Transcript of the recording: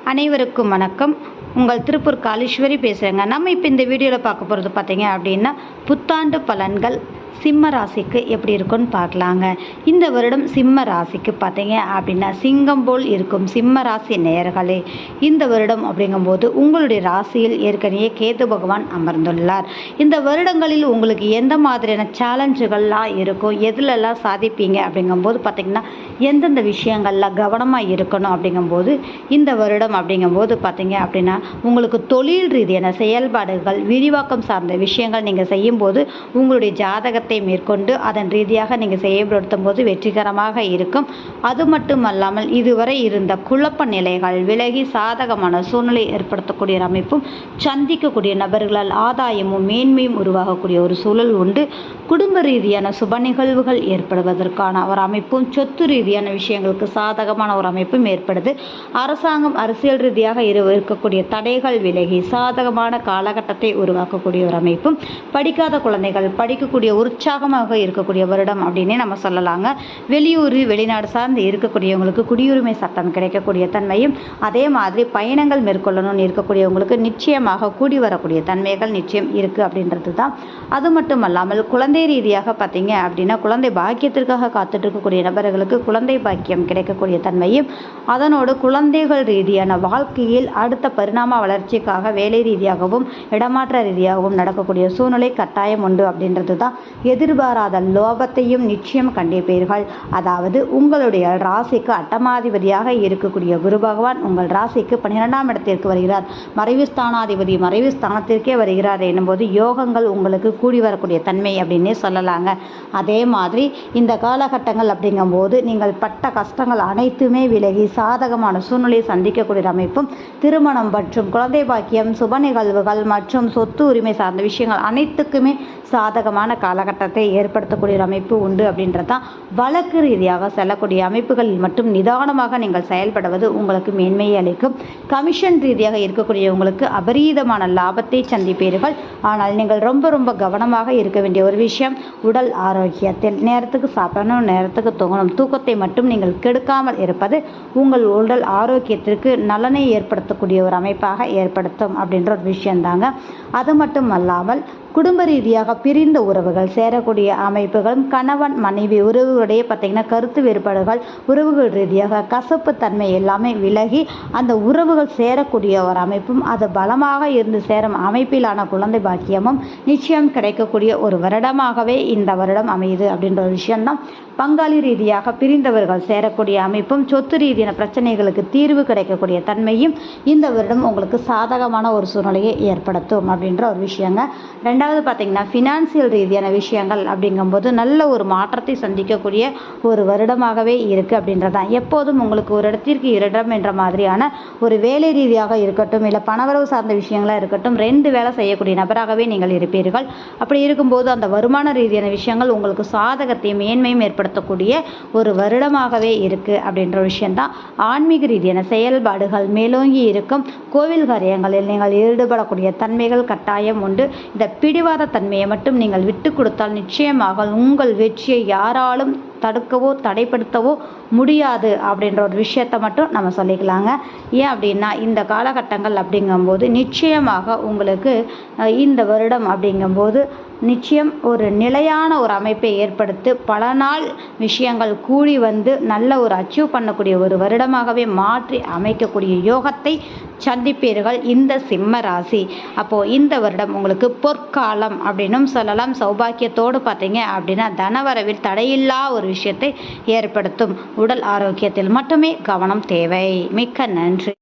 அனைவருக்கும் வணக்கம். உங்கள் திருப்பூர் காளீஸ்வரி பேசுகிறேங்க. நம்ம இப்போ இந்த வீடியோவில் பார்க்க போகிறது பார்த்தீங்க அப்படின்னா புத்தாண்டு பலன்கள் சிம்ம ராசிக்கு எப்படி இருக்குன்னு பார்க்கலாங்க. இந்த வருடம் சிம்ம ராசிக்கு பார்த்தீங்க அப்படின்னா சிங்கம் போல் இருக்கும் சிம்ம ராசி நேயர்களே, இந்த வருடம் அப்படிங்கும்போது உங்களுடைய ராசியில் ஏற்கனவே கேது பகவான் அமர்ந்துள்ளார். இந்த வருடங்களில் உங்களுக்கு எந்த மாதிரியான சேலஞ்சுகள்லாம் இருக்கும், எதுலெல்லாம் சாதிப்பீங்க அப்படிங்கும்போது பார்த்தீங்கன்னா எந்தெந்த விஷயங்கள்லாம் கவனமாக இருக்கணும் அப்படிங்கும்போது இந்த வருடம் அப்படிங்கும்போது பார்த்தீங்க அப்படின்னா உங்களுக்கு தொழில் ரீதியான செயல்பாடுகள் விரிவாக்கம் சார்ந்த விஷயங்கள் நீங்கள் செய்யும்போது உங்களுடைய ஜாதகத்தை மேற்கொண்டு அதன் ரீதியாக நீங்கள் செயல்படுத்தும் போது வெற்றிகரமாக இருக்கும். அது மட்டுமல்லாமல் இதுவரை இருந்த குழப்ப நிலைகள் விலகி சாதகமான சூழ்நிலை ஏற்படுத்தக்கூடிய அமைப்பும் சந்திக்கக்கூடிய நபர்களால் ஆதாயமும் மேன்மையும் உருவாகக்கூடிய ஒரு சூழல் உண்டு. குடும்ப ரீதியான சுப நிகழ்வுகள் ஏற்படுவதற்கான ஒரு அமைப்பும் சொத்து ரீதியான விஷயங்களுக்கு சாதகமான ஒரு அமைப்பும் ஏற்படுது. அரசாங்கம் அரசியல் ரீதியாக இருக்கக்கூடிய தடைகள் விலகி சாதகமான காலகட்டத்தை உருவாக்கக்கூடிய ஒரு அமைப்பும் படிக்காத குழந்தைகள் படிக்கக்கூடிய உற்சாகமாக இருக்கக்கூடிய வருடம் அப்படின்னே நம்ம சொல்லலாங்க. வெளியூர் வெளிநாடு சார்ந்து இருக்கக்கூடியவங்களுக்கு குடியுரிமை சட்டம் கிடைக்கக்கூடிய தன்மையும் அதே மாதிரி பயணங்கள் மேற்கொள்ளணும்னு இருக்கக்கூடியவங்களுக்கு நிச்சயமாக கூடி வரக்கூடிய தன்மைகள் நிச்சயம் இருக்குது அப்படின்றது தான். அது மட்டும் அல்லாமல் குழந்தை ரீதியாக பார்த்தீங்க அப்படின்னா குழந்தை பாக்கியத்திற்காக காத்துட்டு இருக்கக்கூடிய நபர்களுக்கு குழந்தை பாக்கியம் கிடைக்கக்கூடிய தன்மையும் அதனோடு குழந்தைகள் ரீதியான வாழ்க்கையில் அடுத்த பரிணாம வளர்ச்சிக்காக வேலை ரீதியாகவும் இடமாற்ற ரீதியாகவும் நடக்கக்கூடிய சூழ்நிலை கட்டாயம் உண்டு அப்படின்றது தான். எதிர்பாராத லோபத்தையும் நிச்சயம் கண்டிப்பீர்கள். அதாவது உங்களுடைய ராசிக்கு அட்டமாதிபதியாக இருக்கக்கூடிய குரு பகவான் உங்கள் ராசிக்கு 12ஆம் இடத்திற்கு வருகிறார். மறைவு ஸ்தானாதிபதி மறைவு ஸ்தானத்திற்கே வருகிறார் என்னும்போது யோகங்கள் உங்களுக்கு கூடி வரக்கூடிய தன்மை அப்படின்னே சொல்லலாங்க. அதே மாதிரி இந்த காலகட்டங்கள் அப்படிங்கும்போது நீங்கள் பட்ட கஷ்டங்கள் அனைத்துமே விலகி சாதகமான சூழ்நிலையை சந்திக்கக்கூடிய அமைப்பும் திருமணம் மற்றும் குழந்தை பாக்கியம் சுப நிகழ்வுகள் மற்றும் சொத்து உரிமை சார்ந்த விஷயங்கள் அனைத்துக்குமே சாதகமான காலகட்டத்தை ஏற்படுத்தக்கூடிய அமைப்பு உண்டு அப்படின்றதான். வழக்கு ரீதியாக செல்லக்கூடிய அமைப்புகளில் மட்டும் நிதானமாக நீங்கள் செயல்படுவது உங்களுக்கு மேன்மையை அளிக்கும். கமிஷன் ரீதியாக இருக்கக்கூடியவங்களுக்கு அபரீதமான லாபத்தை சந்திப்பீர்கள். ஆனால் நீங்கள் ரொம்ப கவனமாக இருக்க வேண்டிய ஒரு விஷயம் உடல் ஆரோக்கியத்தில். நேரத்துக்கு சாப்பிடணும், நேரத்துக்கு தூங்கணும். தூக்கத்தை மட்டும் நீங்கள் கெடுக்காமல் இருப்பது உங்கள் உடல் ஆரோக்கியத்திற்கு நலனை ஏற்படுத்தக்கூடிய ஒரு அமைப்பாக ஏற்படுத்தும் அப்படின்ற ஒரு விஷயந்தாங்க. அது மட்டும் அல்லாமல் குடும்ப ரீதியாக பிரிந்த உறவுகள் சேரக்கூடிய அமைப்புகளும் கணவன் மனைவி உறவுகளுடைய பார்த்தீங்கன்னா கருத்து வேறுபாடுகள் உறவுகள் ரீதியாக கசப்பு தன்மை எல்லாமே விலகி அந்த உறவுகள் சேரக்கூடிய ஒரு அமைப்பும் அது பலமாக இருந்து சேரும் அமைப்பிலான குழந்தை பாக்கியமும் நிச்சயம் கிடைக்கக்கூடிய ஒரு வருடமாகவே இந்த வருடம் அமையுது அப்படின்ற ஒரு விஷயம்தான். பங்காளி ரீதியாக பிரிந்தவர்கள் சேரக்கூடிய அமைப்பும் சொத்து ரீதியான பிரச்சனைகளுக்கு தீர்வு கிடைக்கக்கூடிய தன்மையும் இந்த வருடம் உங்களுக்கு சாதகமான ஒரு சூழ்நிலையை ஏற்படுத்தும் அப்படின்ற ஒரு விஷயங்க. ரெண்டாவது பார்த்தீங்கன்னா ஃபினான்சியல் ரீதியான விஷயங்கள் அப்படிங்கும்போது நல்ல ஒரு மாற்றத்தை சந்திக்கக்கூடிய ஒரு வருடமாகவே இருக்குது அப்படின்றதான். எப்போதும் உங்களுக்கு ஒரு இடத்திற்கு இடம் என்ற மாதிரியான ஒரு வேலை ரீதியாக இருக்கட்டும் இல்லை பணவரவு சார்ந்த விஷயங்களாக இருக்கட்டும் 2 வேலை செய்யக்கூடிய நபராகவே நீங்கள் இருப்பீர்கள். அப்படி இருக்கும்போது அந்த வருமான ரீதியான விஷயங்கள் உங்களுக்கு சாதகத்தையும் மேன்மையும் ஏற்படுத்தக்கூடிய ஒரு வருடமாகவே இருக்குது அப்படின்ற விஷயம்தான். ஆன்மீக ரீதியான செயல்பாடுகள் மேலோங்கி இருக்கும். கோவில் காரியங்களில் நீங்கள் ஈடுபடக்கூடிய தன்மைகள் கட்டாயம் உண்டு. இந்த பிடிவாத தன்மையை மட்டும் நீங்கள் விட்டு கொடுத்தால் நிச்சயமாக உங்கள் வெற்றியை யாராலும் தடுக்கவோ தடைப்படுத்தவோ முடியாது அப்படின்ற ஒரு விஷயத்தை மட்டும் நம்ம சொல்லிக்கலாங்க. ஏன் அப்படின்னா இந்த காலகட்டங்கள் அப்படிங்கும்போது நிச்சயமாக உங்களுக்கு இந்த வருடம் அப்படிங்கும்போது நிச்சயம் ஒரு நிலையான ஒரு அமைப்பை ஏற்படுத்தி பல நாள் விஷயங்கள் கூடி வந்து நல்ல ஒரு அச்சீவ் பண்ணக்கூடிய ஒரு வருடமாகவே மாற்றி அமைக்கக்கூடிய யோகத்தை சந்திப்பீர்கள் இந்த சிம்ம ராசி. அப்போது இந்த வருடம் உங்களுக்கு பொற்காலம் அப்படின்னும் சொல்லலாம். சௌபாக்கியத்தோடு பார்த்தீங்க அப்படின்னா தனவரவில் தடையில்லா ஒரு விஷயத்தை ஏற்படுத்தும். உடல் ஆரோக்கியத்தில் மட்டுமே கவனம் தேவை. மிக்க நன்றி.